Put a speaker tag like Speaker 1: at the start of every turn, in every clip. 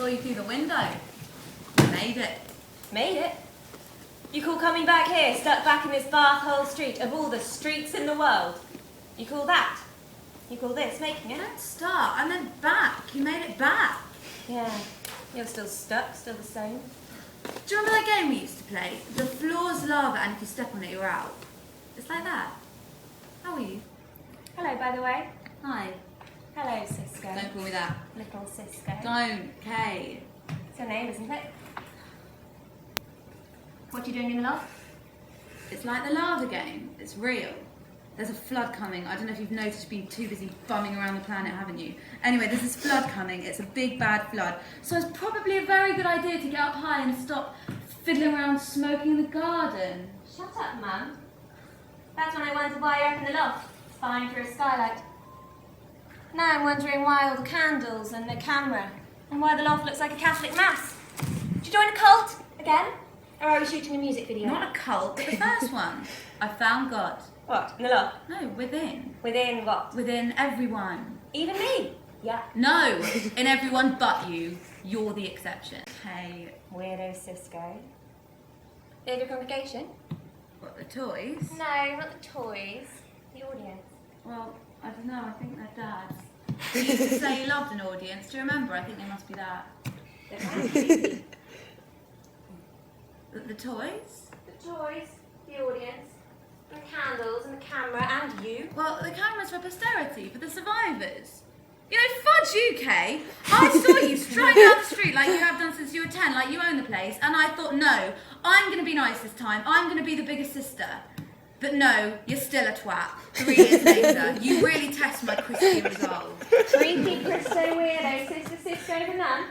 Speaker 1: Saw you through the window. Made it.
Speaker 2: Made it? You call coming back here, stuck back in this Bath-hole street of all the streets in the world? You call that? You call this making it?
Speaker 1: Don't start. I meant back. You made it back.
Speaker 2: Yeah. You're still stuck, still the same.
Speaker 1: Do you remember that game we used to play? The floor's lava and if you step on it, you're out. It's like that. How are you?
Speaker 2: Hello, by the way.
Speaker 1: Hi.
Speaker 2: Hello, Sisko.
Speaker 1: Don't call me that.
Speaker 2: Little Sisko.
Speaker 1: Don't, Kay.
Speaker 2: It's your name, isn't it? What are you doing in the loft?
Speaker 1: It's like the lava game. It's real. There's a flood coming. I don't know if you've noticed, you've been too busy bumming around the planet, haven't you? Anyway, there's this flood coming. It's a big, bad flood. So it's probably a very good idea to get up high and stop fiddling around smoking in the garden.
Speaker 2: Shut up, Mum. That's when I wondered why you're up in the loft, spying through a skylight. Now I'm wondering why all the candles and the camera, and why the loft looks like a Catholic mass. Did you join a cult again? Or are we shooting a music video?
Speaker 1: Not a cult, but the first one. I found God.
Speaker 2: What? In the loft?
Speaker 1: No, within.
Speaker 2: Within what?
Speaker 1: Within everyone.
Speaker 2: Even me? Yeah.
Speaker 1: No, in everyone but you. You're the exception. Hey.
Speaker 2: Weirdo Sisko. They have your congregation?
Speaker 1: What, the toys?
Speaker 2: No, not the toys. The audience.
Speaker 1: Well, I don't know, I think they're dad's. He used to say he loved an audience. Do you remember? I think they must be that. The toys?
Speaker 2: The toys, the audience, and the candles, and the camera, and you.
Speaker 1: Well, the camera's for posterity, for the survivors. You know, fudge you, Kay. I saw you straight down the street like you have done since you were 10, like you own the place, and I thought, no, I'm going to be nice this time. I'm going to be the bigger sister. But no, you're still a twat. 3 years later, you really test my Christian resolve.
Speaker 2: Creepy Christo weirdo, Sister Sisko the nun.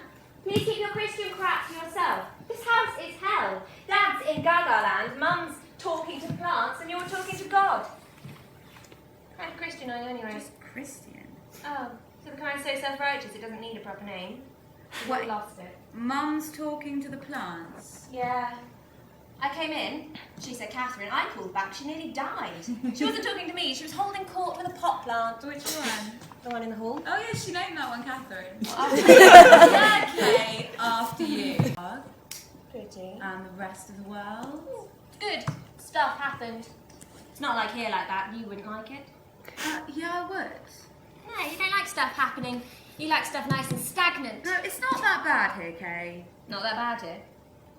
Speaker 2: Please keep your Christian crap to yourself. This house is hell. Dad's in Gaga land, Mum's talking to plants, and you're talking to God. What kind of Christian are you anyway?
Speaker 1: Just Christian.
Speaker 2: Oh, so the kind so self-righteous it doesn't need a proper name.
Speaker 1: What?
Speaker 2: You lost it.
Speaker 1: Mum's talking to the plants.
Speaker 2: Yeah. I came in, she said Catherine, I called back, she nearly died. She wasn't talking to me, she was holding court with a pot plant.
Speaker 1: Which one?
Speaker 2: The one in the hall.
Speaker 1: Oh yeah, she named that one Catherine.
Speaker 2: Yeah,
Speaker 1: Okay, after you.
Speaker 2: Pretty.
Speaker 1: And the rest of the world?
Speaker 2: Good. Stuff happened. It's not like here like that, you wouldn't like it.
Speaker 1: Yeah, I would.
Speaker 2: No, you don't like stuff happening. You like stuff nice and stagnant.
Speaker 1: No, it's not that bad here, Kay.
Speaker 2: Not that bad here.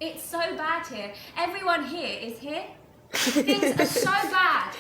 Speaker 2: It's so bad here. Everyone here is here. Things are so bad.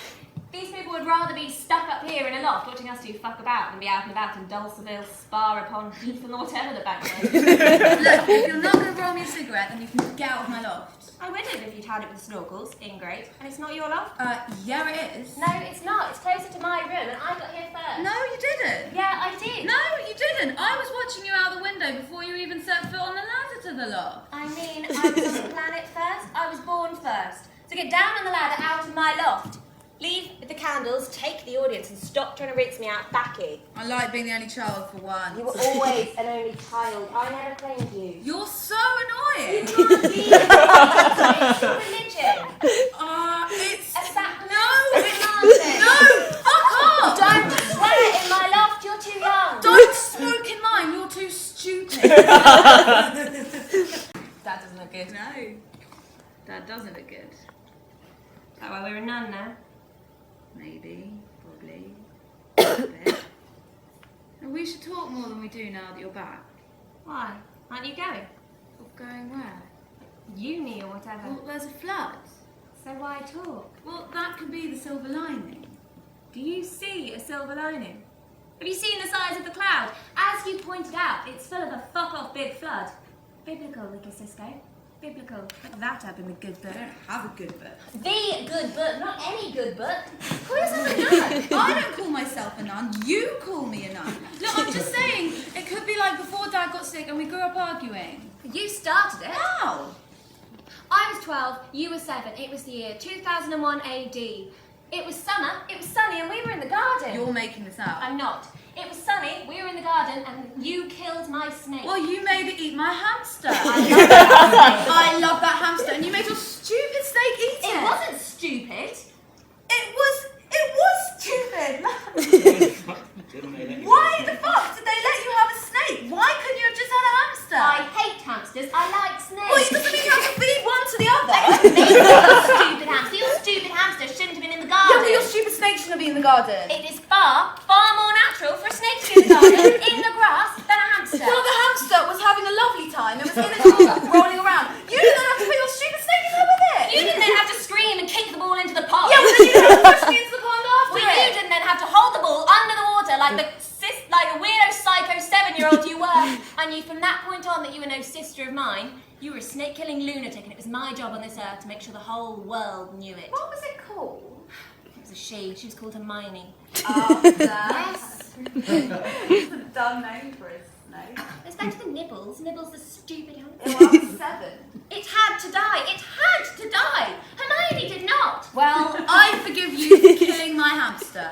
Speaker 2: These people would rather be stuck up here in a loft watching us two fuck about than be out and about in Dulceville, Spa upon Heath and whatever the bank was.
Speaker 1: Look, if you're not going to roll me a cigarette, then you can get out of my loft.
Speaker 2: I would have if you'd had it with the snorkels, ingrate. And it's not your loft?
Speaker 1: Yeah it is.
Speaker 2: No, it's not. It's closer to my room and I got here first.
Speaker 1: No, you didn't.
Speaker 2: Yeah, I did.
Speaker 1: No, you didn't. I was watching you out the window before you even set foot on the ladder to the loft.
Speaker 2: I mean, I was on the planet first. I was born first. So get down on the ladder out of my loft. Leave with the candles, take the audience, and stop trying to rinse me out backy.
Speaker 1: I like being the only child for once.
Speaker 2: You were always an only child. I never claimed you.
Speaker 1: You're so annoying.
Speaker 2: You can't be it's a religion.
Speaker 1: It's...
Speaker 2: A sacrament.
Speaker 1: No,
Speaker 2: a commandment.
Speaker 1: No, fuck off.
Speaker 2: Don't swear in my loft, you're too young.
Speaker 1: Don't smoke in mine, you're too stupid.
Speaker 2: That doesn't look good.
Speaker 1: No, that doesn't look good.
Speaker 2: Is that why we're a nun now?
Speaker 1: Maybe, probably, a bit. And we should talk more than we do now that you're back.
Speaker 2: Why? Aren't you going?
Speaker 1: Well, going where?
Speaker 2: Uni or whatever.
Speaker 1: Well, there's a flood.
Speaker 2: So why talk?
Speaker 1: Well, that could be the silver lining.
Speaker 2: Do you see a silver lining? Have you seen the size of the cloud? As you pointed out, it's full of a fuck-off big flood. Biblical, little Sisko. Biblical.
Speaker 1: Look that up in the good book. I don't have a good book.
Speaker 2: The good book, not any good book. Call yourself a nun.
Speaker 1: I don't call myself a nun. You call me a nun. Look, I'm just saying, it could be like before Dad got sick and we grew up arguing.
Speaker 2: You started it.
Speaker 1: How?
Speaker 2: I was 12, you were 7. It was the year 2001 AD. It was summer, it was sunny, and we were in the garden.
Speaker 1: You're making this up.
Speaker 2: I'm not. It was sunny, we were in the garden, and you killed my snake.
Speaker 1: Well, you made it eat my hamster.
Speaker 2: I
Speaker 1: I love that hamster, and you made your stupid snake eat it.
Speaker 2: It wasn't stupid.
Speaker 1: It was stupid. Why the fuck did they let you have a snake? Why couldn't you have just had a hamster?
Speaker 2: I
Speaker 1: garden.
Speaker 2: It is far, far more natural for a snake to be in the garden, in the grass, than a hamster.
Speaker 1: Well, the hamster was having a lovely time. It was in its ball, rolling around. You didn't then have to put your stupid snake in there with it.
Speaker 2: You didn't then have to scream and kick the ball into the pond.
Speaker 1: Yeah, but then you didn't have to push me into the pond after
Speaker 2: Well,
Speaker 1: it.
Speaker 2: you didn't then have to hold the ball under the water like the weirdo psycho 7-year-old you were. I knew from that point on that you were no sister of mine. You were a snake-killing lunatic, and it was my job on this earth to make sure the whole world knew it.
Speaker 1: What was it called?
Speaker 2: It was a she. She was called Hermione.
Speaker 1: Oh,
Speaker 2: Yes.
Speaker 1: It's a dumb name for a snake.
Speaker 2: It's back to the Nibbles. Nibbles the stupid one.
Speaker 1: It was 7.
Speaker 2: It had to die. It had to die. Hermione did not.
Speaker 1: Well, I forgive you for killing my hamster.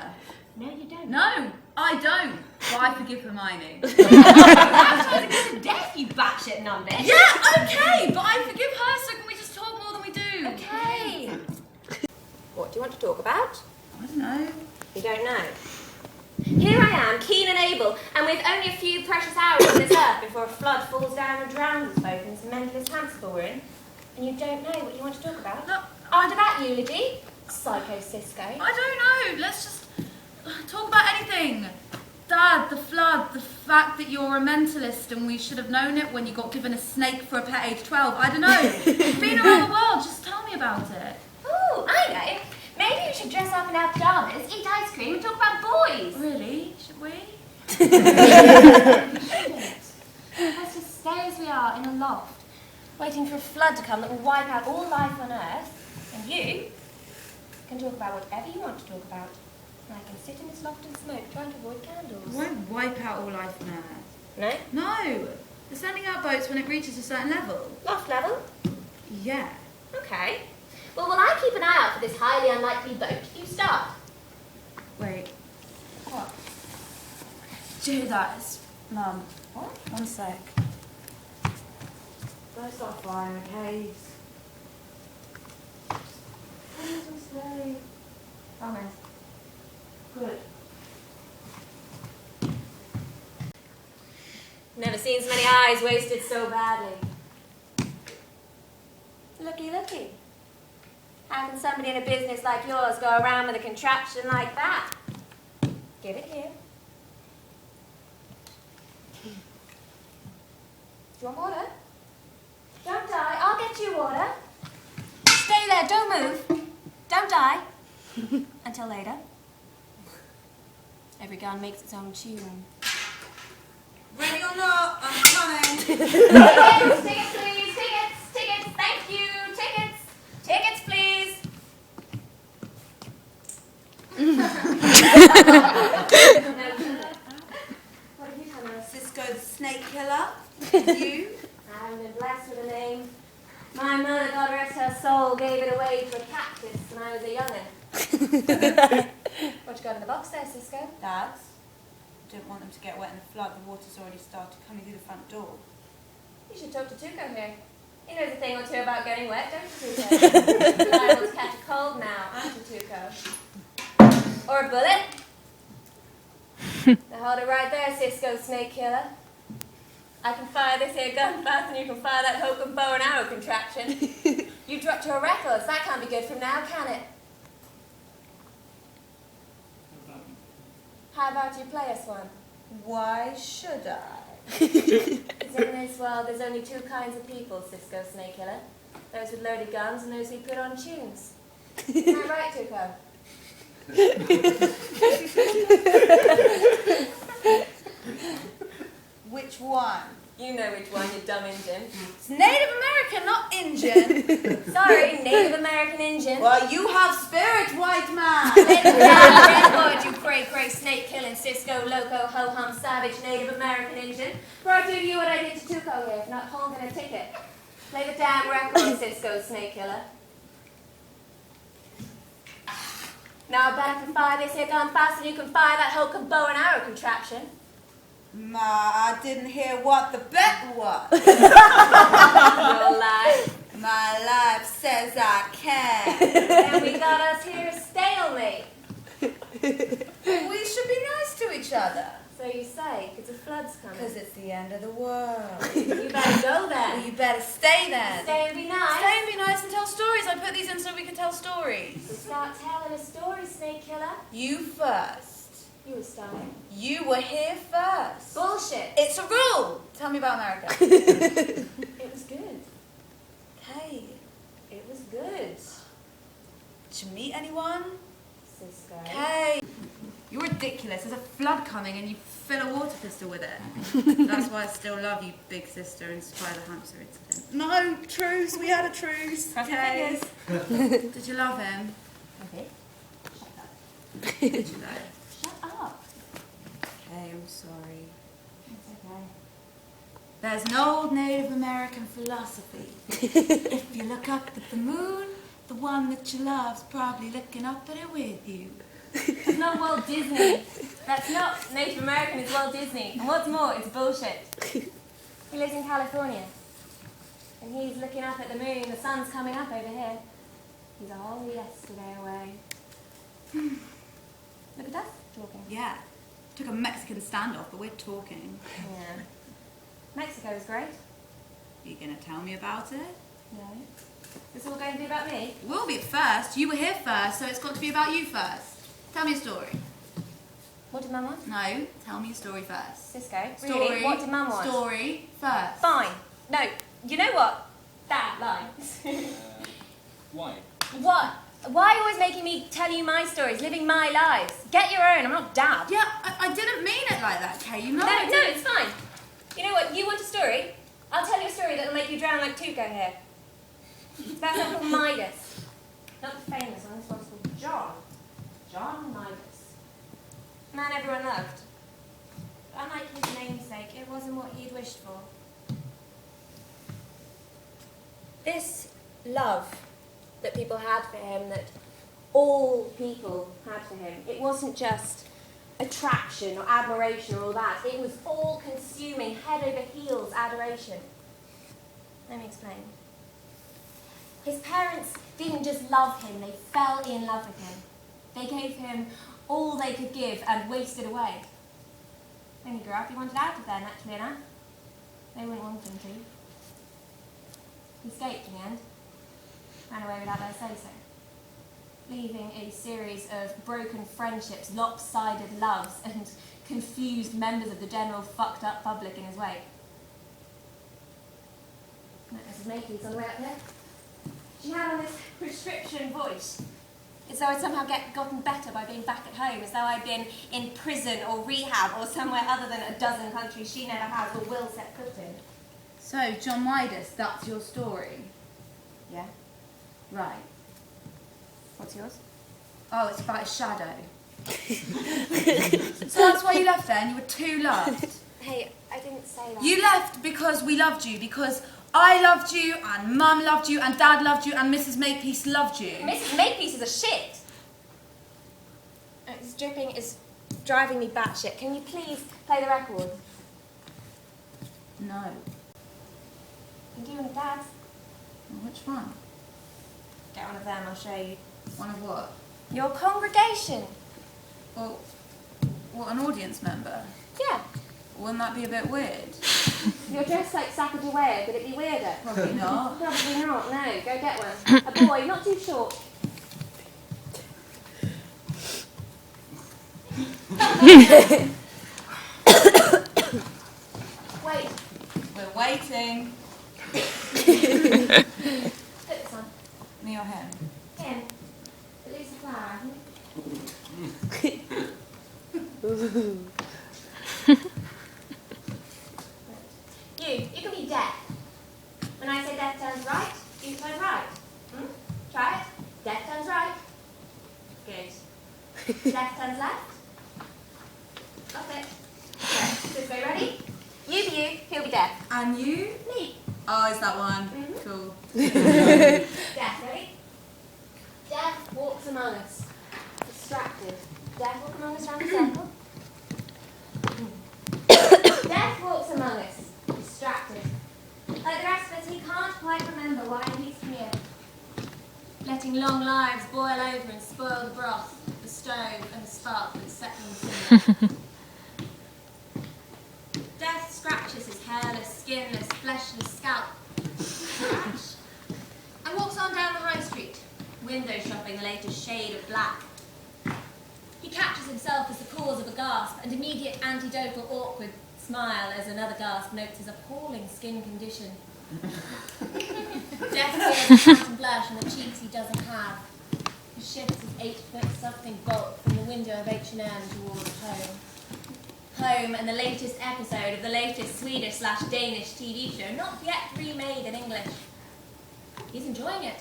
Speaker 2: No, you don't.
Speaker 1: No, I don't. But I forgive Hermione.
Speaker 2: That's trying to go to death, you batshit numbit.
Speaker 1: Yeah, okay, but I forgive her, so can we just talk more than we do?
Speaker 2: Okay. What do you want to talk about?
Speaker 1: I don't know.
Speaker 2: You don't know. Here I am, keen and able, and with only a few precious hours on this earth before a flood falls down and drowns us both in this mentalist hamster we're in, and you don't know what you want to talk about?
Speaker 1: No,
Speaker 2: After that eulogy, Psycho Sisko.
Speaker 1: I don't know. Let's just talk about anything. Dad, the flood, the fact that you're a mentalist and we should have known it when you got given a snake for a pet age 12. I don't know. You've been around the world. Just tell me about it.
Speaker 2: Ooh, I know. Maybe we should dress up in our pajamas, eat ice cream, and talk about boys.
Speaker 1: Really? Should we?
Speaker 2: Let's just stay as we are in a loft, waiting for a flood to come that will wipe out all life on Earth, and you can talk about whatever you want to talk about. And I can sit in this loft and smoke, trying to avoid candles.
Speaker 1: We won't wipe out all life on Earth.
Speaker 2: No?
Speaker 1: No. They're sending out boats when it reaches a certain level.
Speaker 2: Loft level?
Speaker 1: Yeah.
Speaker 2: Okay. Well, will I keep an eye out for this highly unlikely boat? You start.
Speaker 1: Wait. What? Do you hear that? It's Mum.
Speaker 2: What?
Speaker 1: 1 sec. Don't start flying, okay? Please stay.
Speaker 2: Promise.
Speaker 1: Good.
Speaker 2: Never seen so many eyes wasted so badly. Looky, looky. How can somebody in a business like yours go around with a contraption like that? Give it here. Do you want water? Don't die. I'll get you water. Stay there. Don't move. Don't die. Until later. Every gun makes its own tune.
Speaker 1: Ready or not, I'm coming.
Speaker 2: Tickets, tickets, please. Tickets, tickets. Thank you. Tickets. Tickets, please. What have you done, Alice?
Speaker 1: Sisko the snake killer. You?
Speaker 2: I haven't been blessed with a name. My mother, God rest her soul, gave it away to a cactus when I was a young'un. What you got in the box there, Sisko?
Speaker 1: Dad, don't want them to get wet in the flood. The water's already started coming through the front door.
Speaker 2: You should talk to Tuco here. He knows a thing or two about getting wet, don't you, Tuco? Liable to catch a cold now, aren't you, Tuco? Or a bullet? Now hold it right there, Sisko Snake Killer. I can fire this here gun fast and you can fire that hokum bow and arrow contraption. You dropped your records. That can't be good from now, can it? How about you play us one?
Speaker 1: Why should I?
Speaker 2: Because in this world, there's only 2 kinds of people, Sisko Snake Killer. Those with loaded guns and those who put on tunes. Am I right, Tuco?
Speaker 1: Which one?
Speaker 2: You know which one, you dumb Injun.
Speaker 1: It's Native American, not Indian.
Speaker 2: Sorry, Native American Injun.
Speaker 1: Well, you have spirit, white man.
Speaker 2: Let me down, red you cray-cray, snake-killing, Cisco, loco, ho-hum, savage, Native American Injun. For I do you what I did to Tuco here, for not holding a ticket. Play the damn record, Cisco, snake killer. Now I bet I can fire this here gun fast and you can fire that hokum bow and arrow contraption.
Speaker 1: Ma, I didn't hear what the bet was.
Speaker 2: Your life.
Speaker 1: My life says I can.
Speaker 2: And we got us here a stalemate.
Speaker 1: We should be nice to each other.
Speaker 2: So you say, because the flood's coming.
Speaker 1: Because it's the end of the world.
Speaker 2: You better go there.
Speaker 1: Well, you better stay there.
Speaker 2: Stay and be nice.
Speaker 1: Stay and be nice and tell stories. I put these in so we can tell stories.
Speaker 2: So start telling a story, snake killer.
Speaker 1: You first.
Speaker 2: You were starting.
Speaker 1: You were here first.
Speaker 2: Bullshit.
Speaker 1: It's a rule. Tell me about America.
Speaker 2: It was good.
Speaker 1: Hey,
Speaker 2: It was good.
Speaker 1: did you meet anyone?
Speaker 2: Sisko.
Speaker 1: Hey. You're ridiculous. There's a flood coming and you fill a water pistol with it. That's why I still love you, big sister, in spite of the hamster incident. No, truce. We had a truce.
Speaker 2: Okay.
Speaker 1: Did you love him?
Speaker 2: Okay. Shut up.
Speaker 1: Did you though?
Speaker 2: Shut up.
Speaker 1: Okay, I'm sorry.
Speaker 2: It's okay.
Speaker 1: There's an old Native American philosophy. If you look up at the moon, the one that you love's probably looking up at it with you.
Speaker 2: It's not Walt Disney. That's not Native American, it's Walt Disney. And what's more, it's bullshit. He lives in California. And he's looking up at the moon, the sun's coming up over here. He's a whole yesterday away. Look at us, talking.
Speaker 1: Yeah. Took a Mexican standoff, but we're talking.
Speaker 2: Yeah. Mexico is great.
Speaker 1: Are you going to tell me about it?
Speaker 2: No. It's all going to be about me.
Speaker 1: It will be at first. You were here first, so it's got to be about you first. Tell me a story.
Speaker 2: What did Mum want?
Speaker 1: No, tell me a story first.
Speaker 2: Sisko,
Speaker 1: Story.
Speaker 2: really? What did Mum want?
Speaker 1: Story first.
Speaker 2: Fine. No, you know what? Dad lies.
Speaker 3: Why?
Speaker 2: What? Why are you always making me tell you my stories, living my lives? Get your own, I'm not Dad.
Speaker 1: Yeah, I didn't mean it like that, Kay. You know
Speaker 2: No,
Speaker 1: I
Speaker 2: no,
Speaker 1: didn't.
Speaker 2: it's fine. You know what? You want a story? I'll tell you a story that'll make you drown like Tuco here. That's not called Midas. Not the famous one, this one's called John. John Midas. Man everyone loved. Unlike his namesake, it wasn't what he'd wished for. This love that people had for him, that all people had for him, it wasn't just attraction or admiration or all that. It was all-consuming, head-over-heels adoration. Let me explain. His parents didn't just love him, they fell in love with him. They gave him all they could give and wasted away. When he grew up, he wanted out of there, naturally enough. They wouldn't want him to. He escaped in the end. Ran away without their say-so. Leaving a series of broken friendships, lopsided loves, and confused members of the general fucked up public in his wake. Mrs. Makepeace on the way up there. She had on this prescription voice. It's though I'd somehow gotten better by being back at home, as though I'd been in prison or rehab or somewhere other than a dozen countries she never has or will set foot in.
Speaker 1: So, John Midas, that's your story?
Speaker 2: Yeah.
Speaker 1: Right.
Speaker 2: What's yours?
Speaker 1: Oh, it's about a shadow. So that's why you left there, and you were too loved.
Speaker 2: Hey, I didn't say that.
Speaker 1: You left because we loved you, because I loved you, and Mum loved you, and Dad loved you, and Mrs. Makepeace loved you.
Speaker 2: Mrs. Makepeace is a shit. This dripping is driving me batshit. Can you please play the record?
Speaker 1: No.
Speaker 2: You can do one of Dad's.
Speaker 1: Which one?
Speaker 2: Get one of them, I'll show you.
Speaker 1: One of what?
Speaker 2: Your congregation.
Speaker 1: Well, what, an audience member?
Speaker 2: Yeah.
Speaker 1: Wouldn't that be a bit weird?
Speaker 2: You're dressed like Sacagawea, could it be weirder?
Speaker 1: Probably not.
Speaker 2: Probably not, no. Go get one. A boy, not too short. Wait.
Speaker 1: We're waiting.
Speaker 2: Put this on.
Speaker 1: Me or him?
Speaker 2: Him. At least a flower, You can be deaf. When I say deaf turns right, you turn right. Try it. Deaf turns right. Good. Left turns left. That's it. Okay, this way, ready? You be you, he'll be deaf.
Speaker 1: And you?
Speaker 2: Me.
Speaker 1: Oh, is that one?
Speaker 2: Mhm.
Speaker 1: Cool.
Speaker 2: Deaf, ready? Deaf walks among us. Distracted. Deaf walk among us round the circle. Death walks among us, distracted. Like the rest of us, he can't quite remember why he's here. Letting long lives boil over and spoil the broth, the stove and the spark that set them singing. skinless, fleshless scalp. Trash. And walks on down the high street, window shopping the latest shade of black. He captures himself as the cause of a gasp and immediate antidotal awkward smile as another gasp notes his appalling skin condition. Death feels a phantom blush on the cheeks he doesn't have. He shifts his 8-foot-something bulk from the window of H&M towards home. Home and the latest episode of the latest Swedish/Danish TV show, not yet remade in English. He's enjoying it.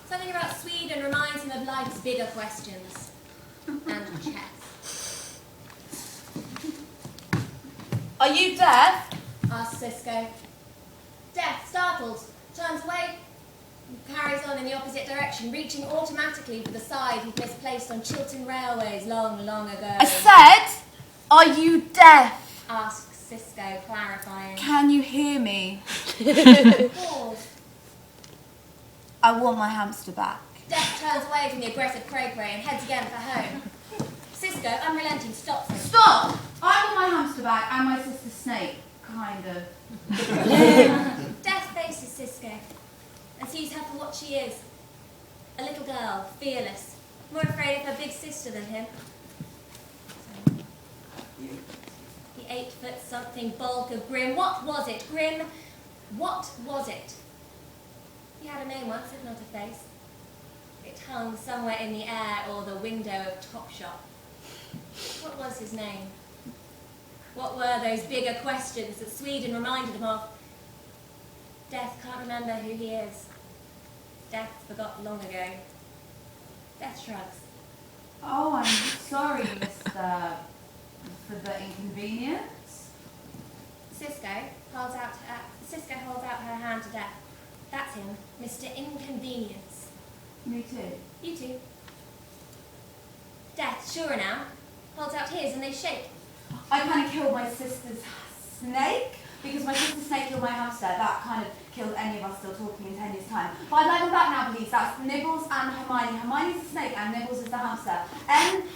Speaker 2: Something about Sweden reminds him of life's bigger questions. And chess.
Speaker 1: Are you deaf?
Speaker 2: Asks Sisko. Death, startled, turns away and carries on in the opposite direction, reaching automatically for the side he'd misplaced on Chiltern Railways long, long ago.
Speaker 1: I said, are you deaf?
Speaker 2: Asks Sisko, clarifying.
Speaker 1: Can you hear me?
Speaker 2: Pause.
Speaker 1: I want my hamster back.
Speaker 2: Death turns away from the aggressive cray-cray and heads again for home. Sisko, unrelenting, stops him.
Speaker 1: Stop! I want my hamster back and my sister Snake, kind of.
Speaker 2: Death faces Sisko and sees her for what she is. A little girl, fearless, more afraid of her big sister than him. The 8-foot-something bulk of Grim. What was it, Grim? What was it? He had a name once, if not a face. It hung somewhere in the air or the window of Topshop. What was his name? What were those bigger questions that Sweden reminded him of? Death can't remember who he is. Death forgot long ago. Death shrugs.
Speaker 1: Oh, I'm sorry, Mr. for the inconvenience.
Speaker 2: Sisko holds out her hand to Death. That's him, Mr. Inconvenience.
Speaker 1: Me too.
Speaker 2: You too. Death, sure now, holds out his and they shake.
Speaker 1: I kind of killed my sister's snake because my sister's snake killed my hamster. That kind of killed any of us still talking in 10 years' time. But I'd like them back now, please. That's Nibbles and Hermione. Hermione's the snake and Nibbles is the hamster.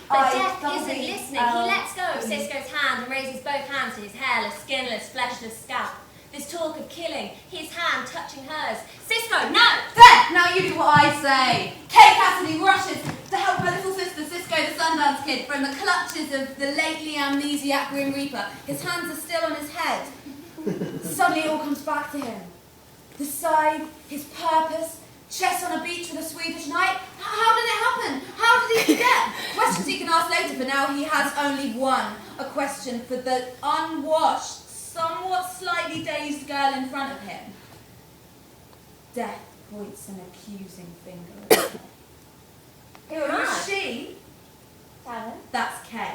Speaker 2: But Death isn't listening. He lets go of Sisko's hand and raises both hands to his hairless, skinless, fleshless scalp. This talk of killing, his hand touching hers. Sisko, no!
Speaker 1: There! Now you do what I say. Kay Cassidy rushes to help her little sister, Sisko the Sundance Kid, from the clutches of the lately amnesiac Grim Reaper. His hands are still on his head. Suddenly it all comes back to him. The scythe, his purpose, chess on a beach with a Swedish knight. How did it happen? How did he forget? Questions he can ask later, but now he has only one. A question for the unwashed, somewhat slightly dazed girl in front of him. Death points an accusing finger at her.
Speaker 2: Who am
Speaker 1: Who's
Speaker 2: I?
Speaker 1: she?
Speaker 2: Talon.
Speaker 1: That's Kay.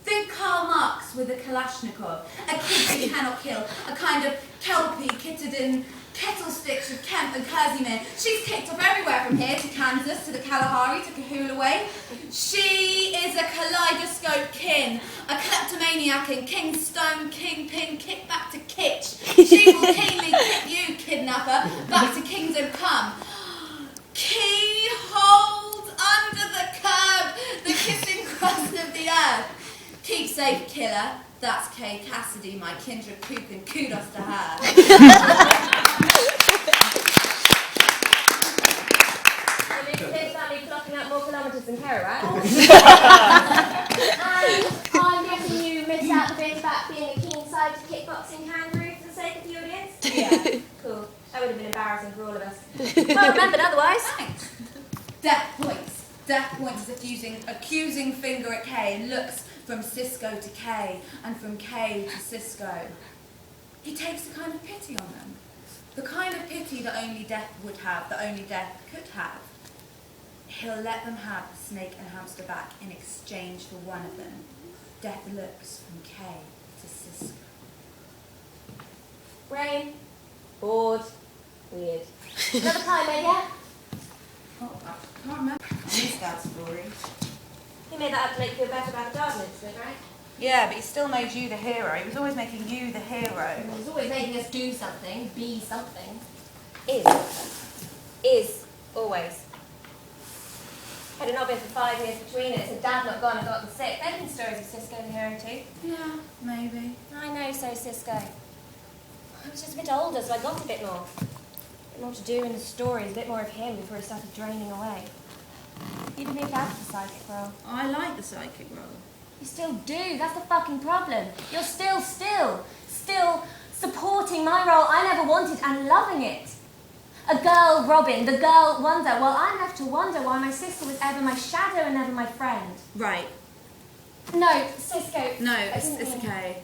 Speaker 1: Think Karl Marx with a Kalashnikov, a kid you cannot kill, a kind of kelpie kitted in kettle sticks with Kemp and Casimir. She's kicked off everywhere from here to Kansas, to the Kalahari, to Kahula Way. She is a kaleidoscope kin, a kleptomaniac in Kingstone, Kingpin, kick back to Kitsch. She will keenly kick you, kidnapper, back to Kingdom Come. Keyhold under the curb, the kissing crust of the earth. Keep safe, killer. That's Kay Cassidy, my kindred kook, and kudos to her.
Speaker 2: Clocking out more kilometres than Kara, right? And I'm guessing you missed out the bit about being a keen-sided kickboxing kangaroo for the sake of the audience? Yeah. Cool. That would have been embarrassing for all of us. Well remembered otherwise.
Speaker 1: Thanks. Death points. Death points his accusing finger at Kay and looks from Sisko to Kay and from Kay to Sisko. He takes a kind of pity on them. The kind of pity that only Death would have, that only Death could have. He'll let them have the snake and hamster back in exchange for one of them. Death looks from Kay to Sisko.
Speaker 2: Brain. Bored. Weird. Another time, mate, yeah?
Speaker 1: Oh, I can't remember. I missed that story.
Speaker 2: He made that up to make you feel better about the garden incident, right?
Speaker 1: Yeah, but he still made you the hero. He was always making you the hero.
Speaker 2: He's always making us do something, be something. Is. Always. Had it not been for 5 years between us, and Dad not gone and gotten sick, there'd been stories of Sisko the hero too.
Speaker 1: Yeah, maybe.
Speaker 2: I know so, Sisko. I was just a bit older, so I got a bit more. A bit more to do in the stories, a bit more of him before he started draining away. You'd be a bad for the psychic role.
Speaker 1: I like the psychic role.
Speaker 2: You still do. That's the fucking problem. You're still supporting my role I never wanted and loving it. A girl Robin, the girl Wonder. Well, I'm left to wonder why my sister was ever my shadow and never my friend.
Speaker 1: Right.
Speaker 2: No, Sisko.
Speaker 1: No, it's okay.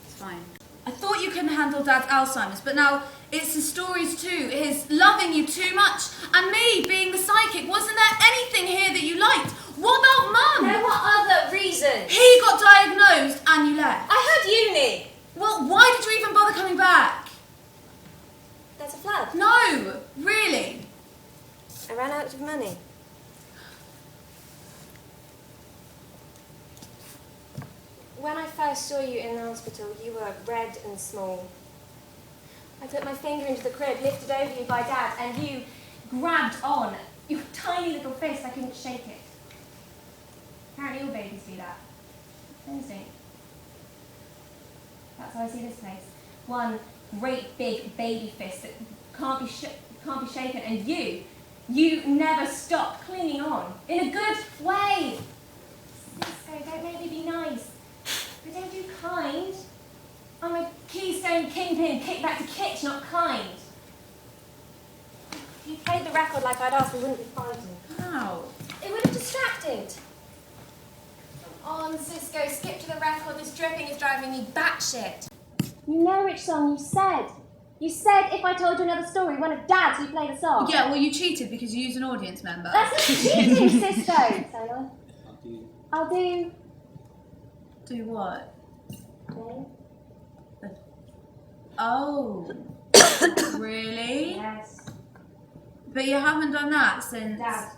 Speaker 1: It's fine. I thought you couldn't handle Dad's Alzheimer's, but now it's his stories too. His loving you too much. And me being the psychic. Wasn't there anything here that you liked? What about Mum?
Speaker 2: No, what other reason?
Speaker 1: He got diagnosed and you left.
Speaker 2: I had uni.
Speaker 1: Well, why did you even bother coming back?
Speaker 2: There's a flood.
Speaker 1: No, really.
Speaker 2: I ran out of money. When I first saw you in the hospital, you were red and small. I put my finger into the crib, lifted over you by Dad, and you grabbed on. Your tiny little fist, I couldn't shake it. Apparently all babies do that. Instinct. That's how I see this place. One great big baby fist that can't be shaken, and you never stop clinging on in a good way. Sisko, don't maybe be nice, but don't do kind. I'm a keystone kingpin, kick back to kitsch, not kind. If you played the record like I'd asked, we wouldn't be fighting.
Speaker 1: How?
Speaker 2: It would have distracted. Come on, Sisko, skip to the record. This dripping is driving me batshit. You know which song you said. You said if I told you another story, one of Dad's, you'd play the song.
Speaker 1: Yeah, well, you cheated because you used an audience member.
Speaker 2: That's not cheating, Sisko. So I'll do.
Speaker 1: Do what?
Speaker 2: Okay.
Speaker 1: Oh. Really?
Speaker 2: Yes.
Speaker 1: But you haven't done that since...
Speaker 2: Dad.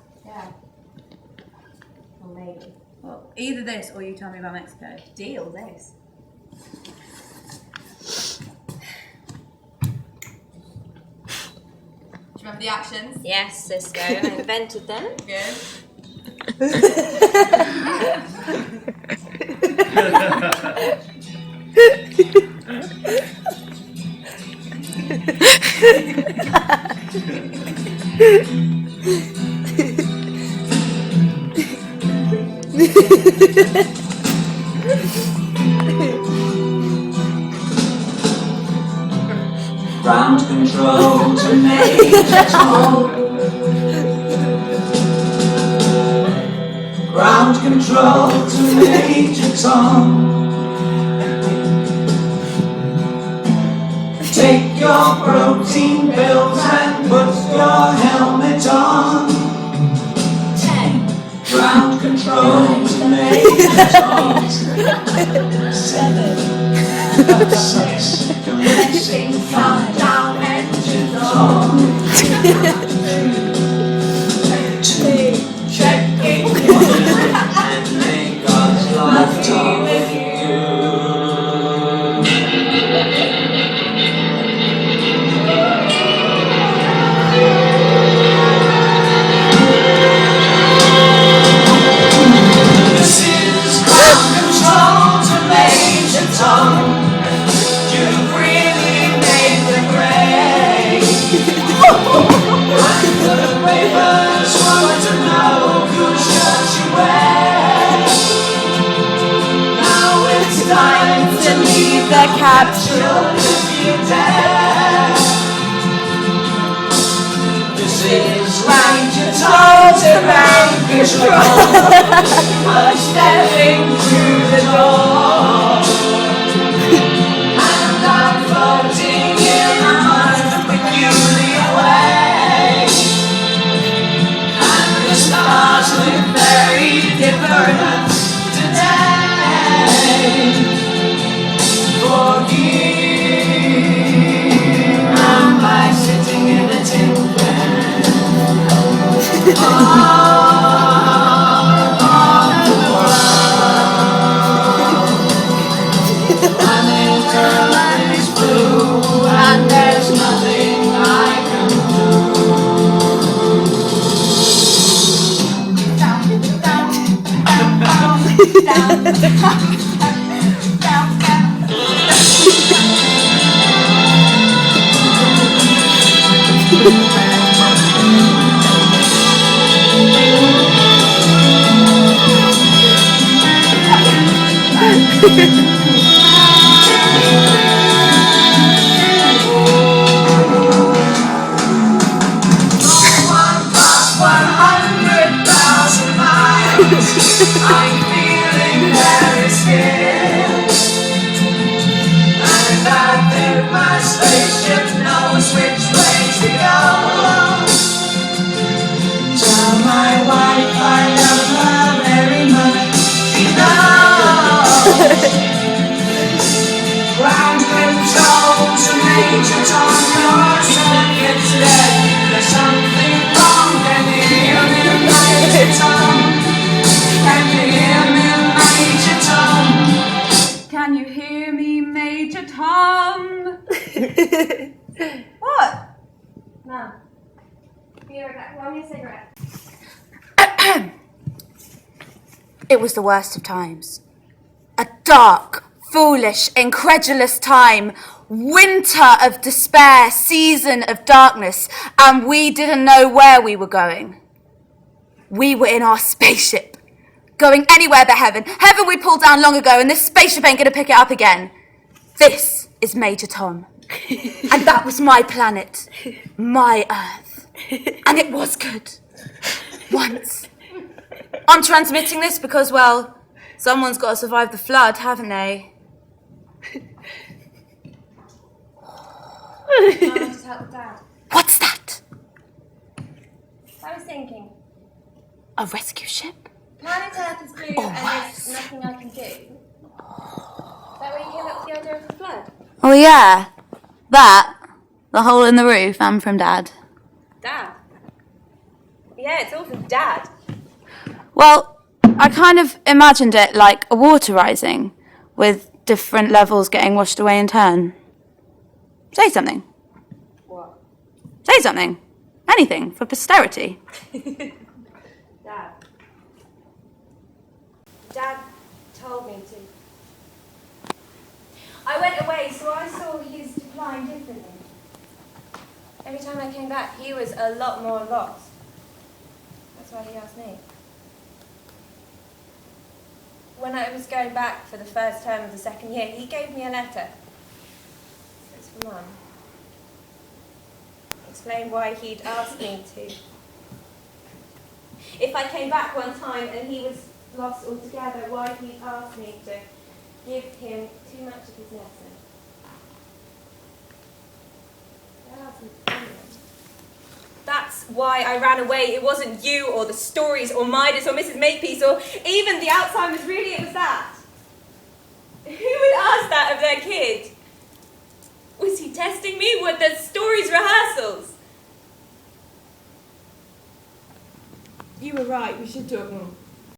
Speaker 2: Or maybe.
Speaker 1: Well, either this or you tell me about Mexico.
Speaker 2: Deal this.
Speaker 1: Do you remember the actions?
Speaker 2: Yes, Sisko. I invented them.
Speaker 1: Good.
Speaker 3: Ground control to Major Tom. Ground control to Major Tom. Take your protein pills and put your helmet on. 10. Ground control to Major Tom. 7. 6. Commencing countdown, engines on. 2. Checking and make God's lifetime with you. This is ground control to Major Tom. You've really made the grade. And the papers want to know whose shirt you wear. Now it's time to leave the capsule if you dare. This is Ranger Tom to ground control. I'm stepping through the door. I'm floating in a peculiar way. And the stars look very different today. For here am I sitting in a tin can. And there's nothing I can do. Down, down, down, down, down, down, down. I'm feeling very scared, and I think my spaceship knows which way to go. Tell my wife I love her very much. She knows. Ground control to Major Tom, your circuit's dead. There's something wrong. Can you hear me, Major Tom? Can you hear me, Major Tom?
Speaker 1: Can you hear me, Major Tom? What?
Speaker 2: Mum, want me a cigarette?
Speaker 1: It was the worst of times. A dark, foolish, incredulous time. Winter of despair, season of darkness, and we didn't know where we were going. We were in our spaceship, going anywhere but heaven. Heaven we pulled down long ago, and this spaceship ain't gonna pick it up again. This is Major Tom. And that was my planet, my Earth. And it was good. Once. I'm transmitting this because, well, someone's got to survive the flood, haven't they?
Speaker 2: I wanted to help with Dad.
Speaker 1: What's that?
Speaker 2: I was thinking,
Speaker 1: A rescue ship?
Speaker 2: planet Earth is blue
Speaker 1: Oh,
Speaker 2: and
Speaker 1: worse.
Speaker 2: there's nothing I can do. That way you came up with the idea of the flood.
Speaker 1: Oh, yeah. That. The hole in the roof, and from Dad.
Speaker 2: Dad? Yeah, it's all from Dad.
Speaker 1: Well, I kind of imagined it like a water rising, with different levels getting washed away in turn. Say something.
Speaker 2: What?
Speaker 1: Say something. Anything for posterity.
Speaker 2: Dad. Dad told me to. I went away, so I saw his decline differently. Every time I came back, he was a lot more lost. That's why he asked me. When I was going back for the first term of the second year, he gave me a letter. It's for Mum. Explained why he'd asked me to. If I came back one time and he was lost altogether, why he'd asked me to give him too much of his lesson. That's why I ran away. It wasn't you or the stories or Midas or Mrs. Makepeace or even the Alzheimer's. Really, it was that. Who would ask that of their kid? Was he testing me? Were the stories rehearsals?
Speaker 4: You were right, we should talk more.